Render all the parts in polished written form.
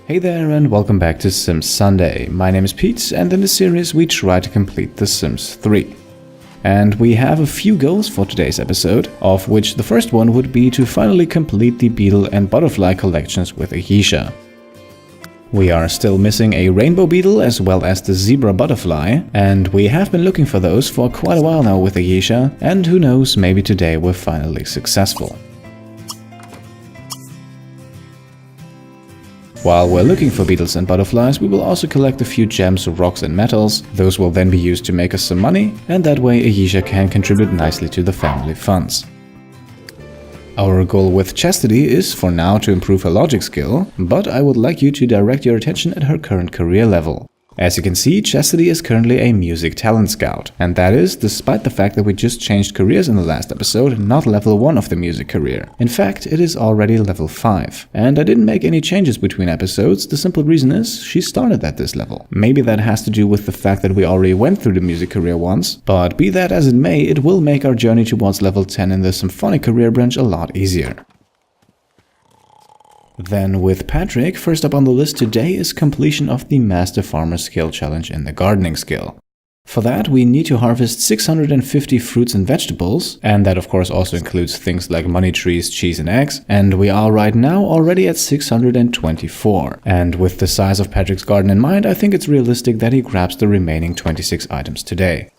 Hey there and welcome back to Sims Sunday. My name is Pete and in this series we try to complete The Sims 3. And we have a few goals for today's episode, of which the first one would be to finally complete the beetle and butterfly collections with Ayesha. We are still missing a rainbow beetle as well as the zebra butterfly, and we have been looking for those for quite a while now with Ayesha, and who knows, maybe today we're finally successful. While we're looking for beetles and butterflies, we will also collect a few gems, rocks and metals. Those will then be used to make us some money, and that way Ayesha can contribute nicely to the family funds. Our goal with Chastity is for now to improve her logic skill, but I would like you to direct your attention at her current career level. As you can see, Chastity is currently a music talent scout, and that is despite the fact that we just changed careers in the last episode, not level 1 of the music career. In fact, it is already level 5. And I didn't make any changes between episodes, the simple reason is she started at this level. Maybe that has to do with the fact that we already went through the music career once, but be that as it may, it will make our journey towards level 10 in the symphonic career branch a lot easier. Then with Patrick, first up on the list today is completion of the Master Farmer Skill Challenge in the gardening skill. For that, we need to harvest 650 fruits and vegetables, and that of course also includes things like money trees, cheese and eggs, and we are right now already at 624. And with the size of Patrick's garden in mind, I think it's realistic that he grabs the remaining 26 items today.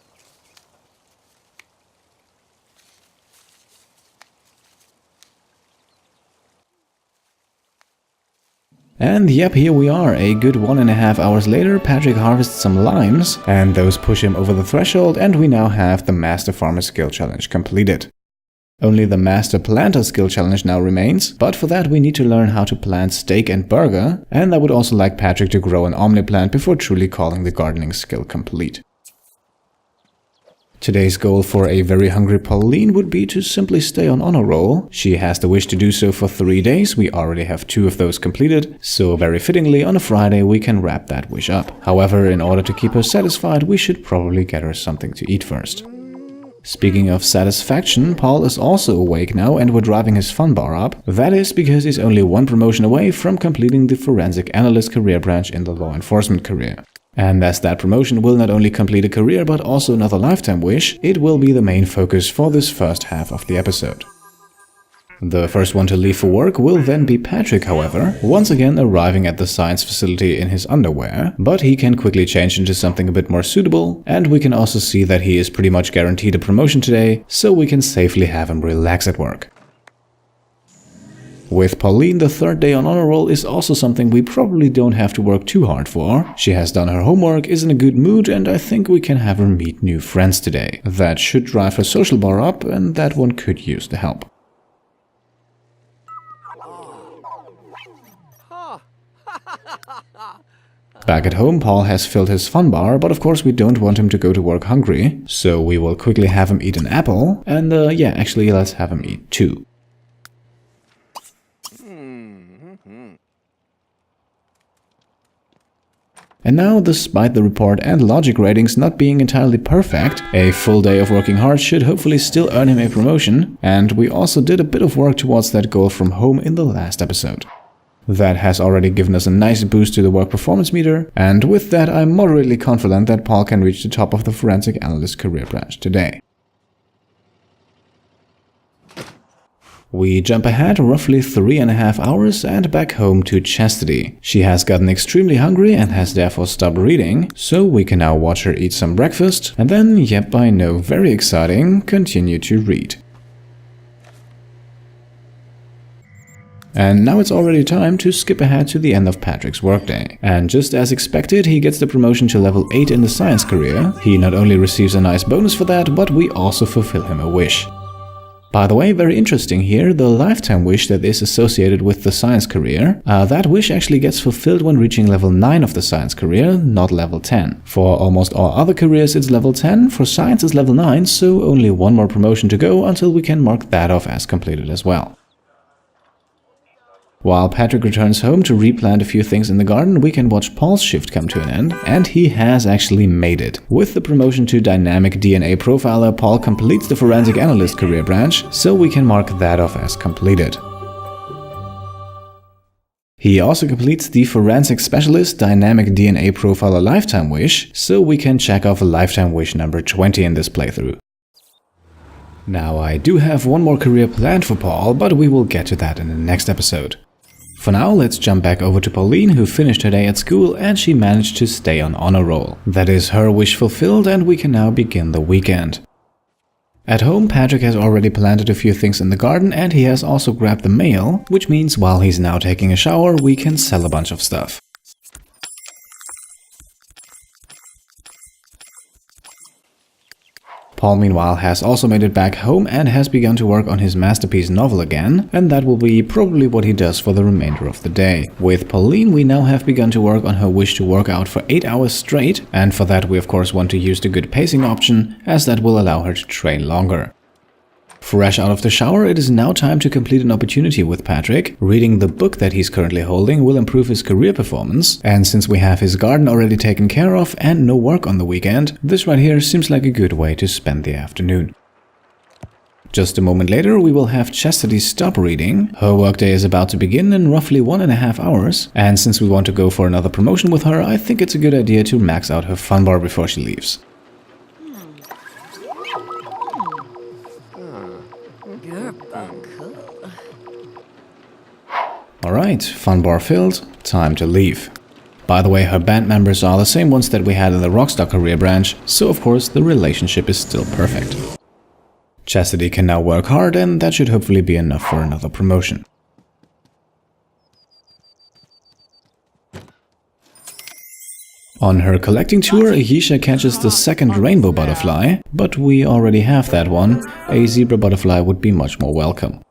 And yep, here we are. A good 1.5 hours later, Patrick harvests some limes, and those push him over the threshold, and we now have the Master Farmer Skill Challenge completed. Only the Master Planter Skill Challenge now remains, but for that we need to learn how to plant steak and burger, and I would also like Patrick to grow an omniplant before truly calling the gardening skill complete. Today's goal for a very hungry Pauline would be to simply stay on honor roll. She has the wish to do so for 3 days, we already have 2 of those completed, so very fittingly on a Friday we can wrap that wish up. However, in order to keep her satisfied, we should probably get her something to eat first. Speaking of satisfaction, Paul is also awake now and we're driving his fun bar up. That is because he's only 1 promotion away from completing the Forensic Analyst career branch in the law enforcement career. And as that promotion will not only complete a career but also another lifetime wish, it will be the main focus for this first half of the episode. The first one to leave for work will then be Patrick, however, once again arriving at the science facility in his underwear, but he can quickly change into something a bit more suitable, and we can also see that he is pretty much guaranteed a promotion today, so we can safely have him relax at work. With Pauline, the 3rd day on honor roll is also something we probably don't have to work too hard for. She has done her homework, is in a good mood, and I think we can have her meet new friends today. That should drive her social bar up, and that one could use the help. Back at home, Paul has filled his fun bar, but of course we don't want him to go to work hungry, so we will quickly have him eat an apple, and yeah, actually let's have him eat 2. And now, despite the report and logic ratings not being entirely perfect, a full day of working hard should hopefully still earn him a promotion, and we also did a bit of work towards that goal from home in the last episode. That has already given us a nice boost to the work performance meter, and with that I'm moderately confident that Paul can reach the top of the Forensic Analyst career branch today. We jump ahead roughly 3.5 hours and back home to Chastity. She has gotten extremely hungry and has therefore stopped reading, so we can now watch her eat some breakfast and then, yep, I know, very exciting, continue to read. And now it's already time to skip ahead to the end of Patrick's workday. And just as expected, he gets the promotion to level 8 in the science career. He not only receives a nice bonus for that, but we also fulfill him a wish. By the way, very interesting here, the lifetime wish that is associated with the science career, that wish actually gets fulfilled when reaching level 9 of the science career, not level 10. For almost all other careers it's level 10, for science it's level 9, so only 1 more promotion to go until we can mark that off as completed as well. While Patrick returns home to replant a few things in the garden, we can watch Paul's shift come to an end, and he has actually made it. With the promotion to Dynamic DNA Profiler, Paul completes the Forensic Analyst career branch, so we can mark that off as completed. He also completes the Forensic Specialist Dynamic DNA Profiler Lifetime Wish, so we can check off a Lifetime Wish number 20 in this playthrough. Now I do have one more career planned for Paul, but we will get to that in the next episode. For now, let's jump back over to Pauline, who finished her day at school and she managed to stay on honor roll. That is her wish fulfilled, and we can now begin the weekend. At home, Patrick has already planted a few things in the garden and he has also grabbed the mail, which means while he's now taking a shower, we can sell a bunch of stuff. Paul, meanwhile, has also made it back home and has begun to work on his masterpiece novel again, and that will be probably what he does for the remainder of the day. With Pauline, we now have begun to work on her wish to work out for 8 hours straight, and for that we of course want to use the good pacing option, as that will allow her to train longer. Fresh out of the shower, it is now time to complete an opportunity with Patrick. Reading the book that he's currently holding will improve his career performance, and since we have his garden already taken care of and no work on the weekend, this right here seems like a good way to spend the afternoon. Just a moment later, we will have Chastity stop reading. Her workday is about to begin in roughly 1.5 hours, and since we want to go for another promotion with her, I think it's a good idea to max out her fun bar before she leaves. Alright, fun bar filled, time to leave. By the way, her band members are the same ones that we had in the Rockstar career branch, so of course the relationship is still perfect. Chastity can now work hard, and that should hopefully be enough for another promotion. On her collecting tour, Aisha catches the second rainbow butterfly, but we already have that one. A zebra butterfly would be much more welcome.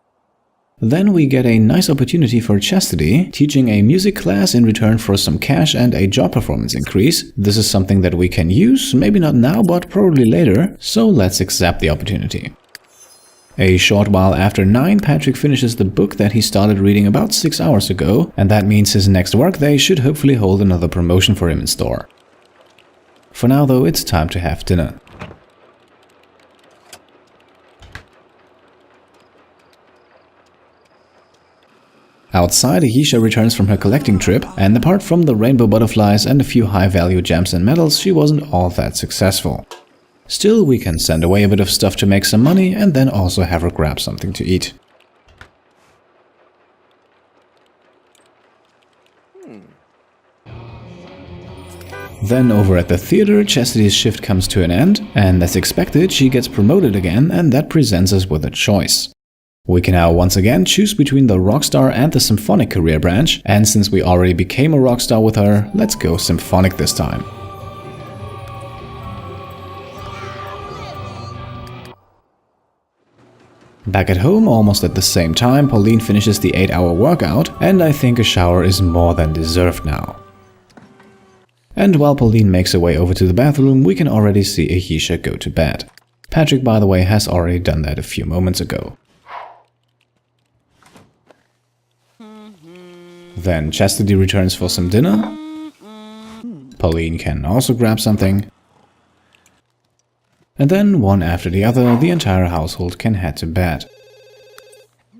Then we get a nice opportunity for Chastity, teaching a music class in return for some cash and a job performance increase. This is something that we can use, maybe not now, but probably later, so let's accept the opportunity. A short while after 9, Patrick finishes the book that he started reading about 6 hours ago, and that means his next workday should hopefully hold another promotion for him in store. For now though, it's time to have dinner. Outside, Aisha returns from her collecting trip, and apart from the rainbow butterflies and a few high-value gems and medals, she wasn't all that successful. Still, we can send away a bit of stuff to make some money and then also have her grab something to eat. Then over at the theater, Chastity's shift comes to an end, and as expected, she gets promoted again, and that presents us with a choice. We can now once again choose between the Rockstar and the Symphonic career branch, and since we already became a Rockstar with her, let's go Symphonic this time. Back at home, almost at the same time, Pauline finishes the 8-hour workout, and I think a shower is more than deserved now. And while Pauline makes her way over to the bathroom, we can already see Aisha go to bed. Patrick, by the way, has already done that a few moments ago. Then Chastity returns for some dinner. Pauline can also grab something. And then, one after the other, the entire household can head to bed.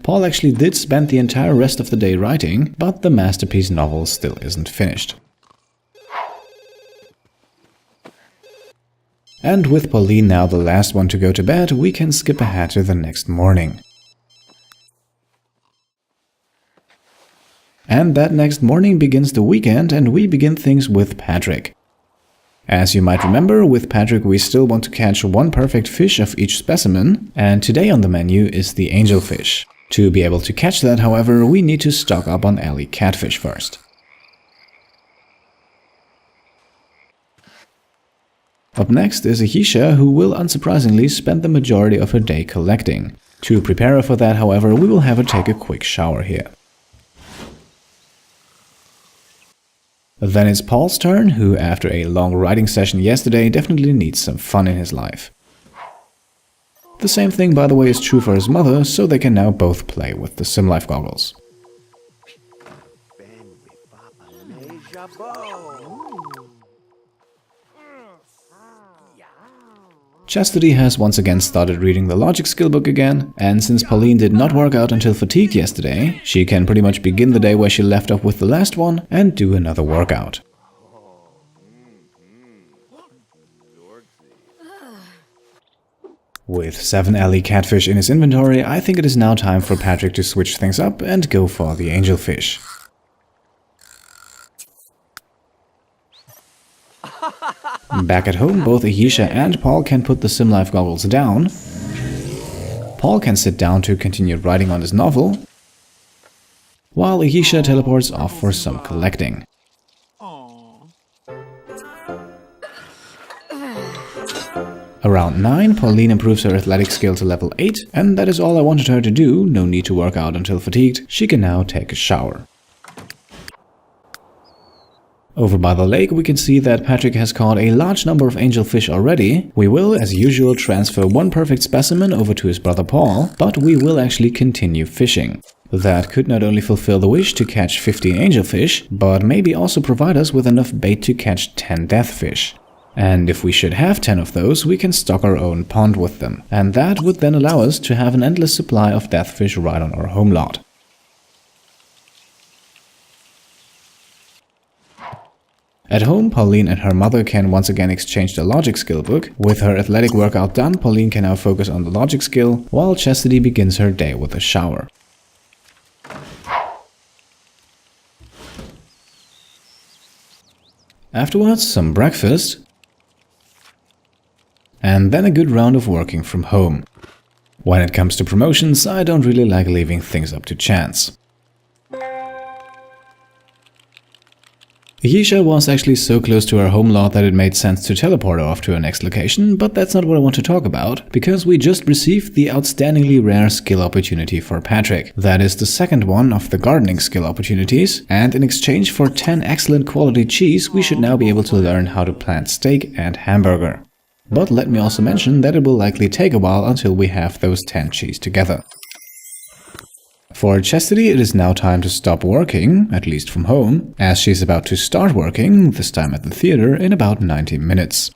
Paul actually did spend the entire rest of the day writing, but the masterpiece novel still isn't finished. And with Pauline now the last one to go to bed, we can skip ahead to the next morning. And that next morning begins the weekend, and we begin things with Patrick. As you might remember, with Patrick we still want to catch one perfect fish of each specimen, and today on the menu is the angelfish. To be able to catch that, however, we need to stock up on alley catfish first. Up next is Aisha, who will unsurprisingly spend the majority of her day collecting. To prepare her for that, however, we will have her take a quick shower here. Then it's Paul's turn, who after a long writing session yesterday definitely needs some fun in his life. The same thing, by the way, is true for his mother, so they can now both play with the SimLife goggles. Chastity has once again started reading the logic skill book again, and since Pauline did not work out until fatigue yesterday, she can pretty much begin the day where she left off with the last one and do another workout. With 7 alley catfish in his inventory, I think it is now time for Patrick to switch things up and go for the angelfish. Back at home, both Ayesha and Paul can put the SimLife goggles down. Paul can sit down to continue writing on his novel, while Ayesha teleports off for some collecting. Around 9, Pauline improves her athletic skill to level 8, and that is all I wanted her to do. No need to work out until fatigued. She can now take a shower. Over by the lake, we can see that Patrick has caught a large number of angelfish already. We will, as usual, transfer one perfect specimen over to his brother Paul, but we will actually continue fishing. That could not only fulfill the wish to catch 15 angelfish, but maybe also provide us with enough bait to catch 10 deathfish. And if we should have 10 of those, we can stock our own pond with them, and that would then allow us to have an endless supply of deathfish right on our home lot. At home, Pauline and her mother can once again exchange the logic skill book. With her athletic workout done, Pauline can now focus on the logic skill, while Chastity begins her day with a shower. Afterwards, some breakfast, and then a good round of working from home. When it comes to promotions, I don't really like leaving things up to chance. Ayesha was actually so close to her home lot that it made sense to teleport her off to her next location, but that's not what I want to talk about, because we just received the outstandingly rare skill opportunity for Patrick. That is the second one of the gardening skill opportunities, and in exchange for 10 excellent quality cheese, we should now be able to learn how to plant steak and hamburger. But let me also mention that it will likely take a while until we have those 10 cheese together. For Chastity, it is now time to stop working, at least from home, as she's about to start working, this time at the theater, in about 90 minutes.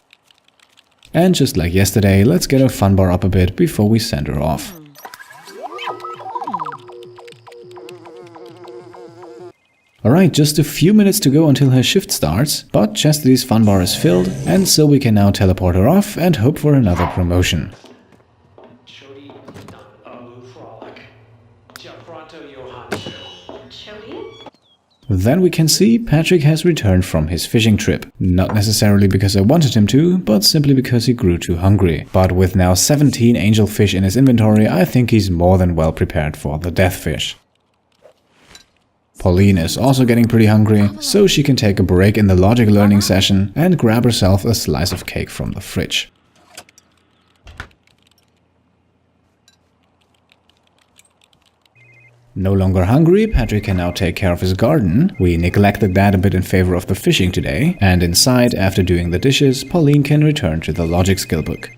And just like yesterday, let's get her fun bar up a bit before we send her off. Alright, just a few minutes to go until her shift starts, but Chastity's fun bar is filled, and so we can now teleport her off and hope for another promotion. Then we can see Patrick has returned from his fishing trip. Not necessarily because I wanted him to, but simply because he grew too hungry. But with now 17 angelfish in his inventory, I think he's more than well prepared for the deathfish. Pauline is also getting pretty hungry, so she can take a break in the logic learning session and grab herself a slice of cake from the fridge. No longer hungry, Patrick can now take care of his garden. We neglected that a bit in favor of the fishing today, and inside, after doing the dishes, Pauline can return to the logic skill book.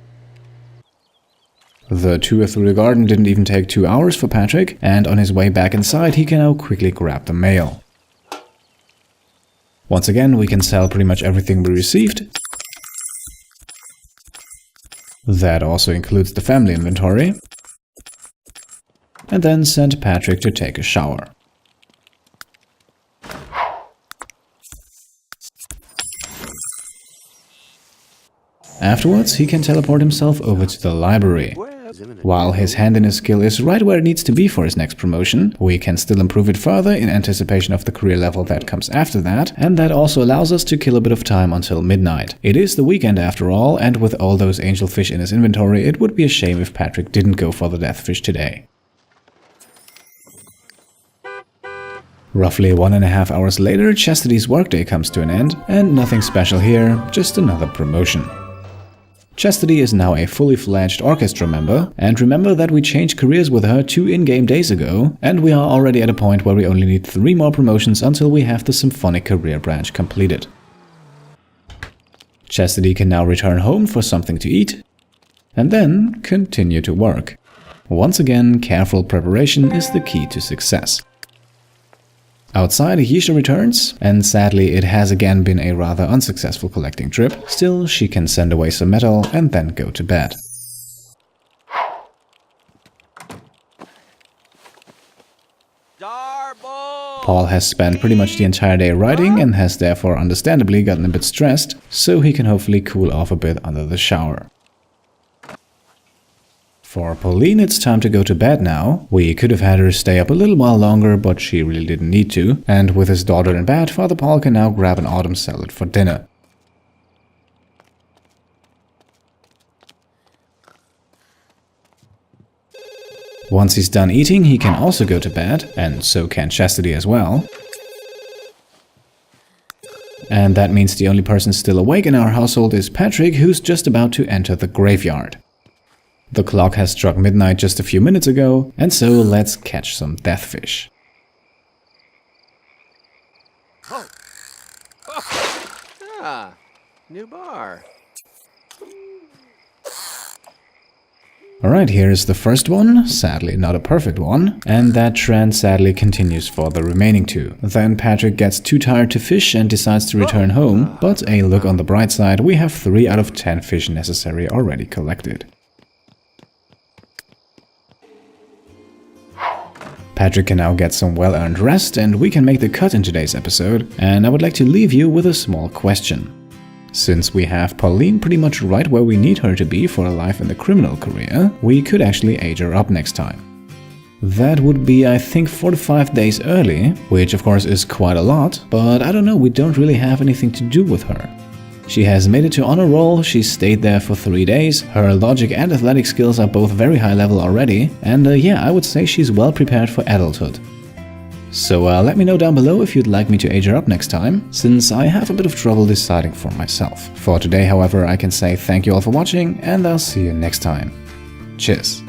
The tour through the garden didn't even take 2 hours for Patrick, and on his way back inside, he can now quickly grab the mail. Once again, we can sell pretty much everything we received. That also includes the family inventory. And then send Patrick to take a shower. Afterwards, he can teleport himself over to the library. While his handiness skill is right where it needs to be for his next promotion, we can still improve it further in anticipation of the career level that comes after that, and that also allows us to kill a bit of time until midnight. It is the weekend after all, and with all those angelfish in his inventory, it would be a shame if Patrick didn't go for the deathfish today. Roughly 1.5 hours later, Chastity's workday comes to an end, and nothing special here, just another promotion. Chastity is now a fully fledged orchestra member, and remember that we changed careers with her 2 in-game days ago, and we are already at a point where we only need 3 more promotions until we have the symphonic career branch completed. Chastity can now return home for something to eat, and then continue to work. Once again, careful preparation is the key to success. Outside, Yisha returns, and sadly it has again been a rather unsuccessful collecting trip. Still, she can send away some metal and then go to bed. Paul has spent pretty much the entire day writing and has therefore understandably gotten a bit stressed, so he can hopefully cool off a bit under the shower. For Pauline, it's time to go to bed now. We could have had her stay up a little while longer, but she really didn't need to. And with his daughter in bed, Father Paul can now grab an autumn salad for dinner. Once he's done eating, he can also go to bed, and so can Chastity as well. And that means the only person still awake in our household is Patrick, who's just about to enter the graveyard. The clock has struck midnight just a few minutes ago, and so let's catch some deathfish. New bar. Alright, here's the first one, sadly not a perfect one, and that trend sadly continues for the remaining two. Then Patrick gets too tired to fish and decides to return home, but a look on the bright side, we have 3 out of 10 fish necessary already collected. Patrick can now get some well-earned rest, and we can make the cut in today's episode, and I would like to leave you with a small question. Since we have Pauline pretty much right where we need her to be for a life in the criminal career, we could actually age her up next time. That would be, I think, 4 to 5 days early, which of course is quite a lot, but I don't know, we don't really have anything to do with her. She has made it to honor roll, she stayed there for 3 days, her logic and athletic skills are both very high level already, and yeah, I would say she's well prepared for adulthood. So let me know down below if you'd like me to age her up next time, since I have a bit of trouble deciding for myself. For today, however, I can say thank you all for watching, and I'll see you next time. Cheers.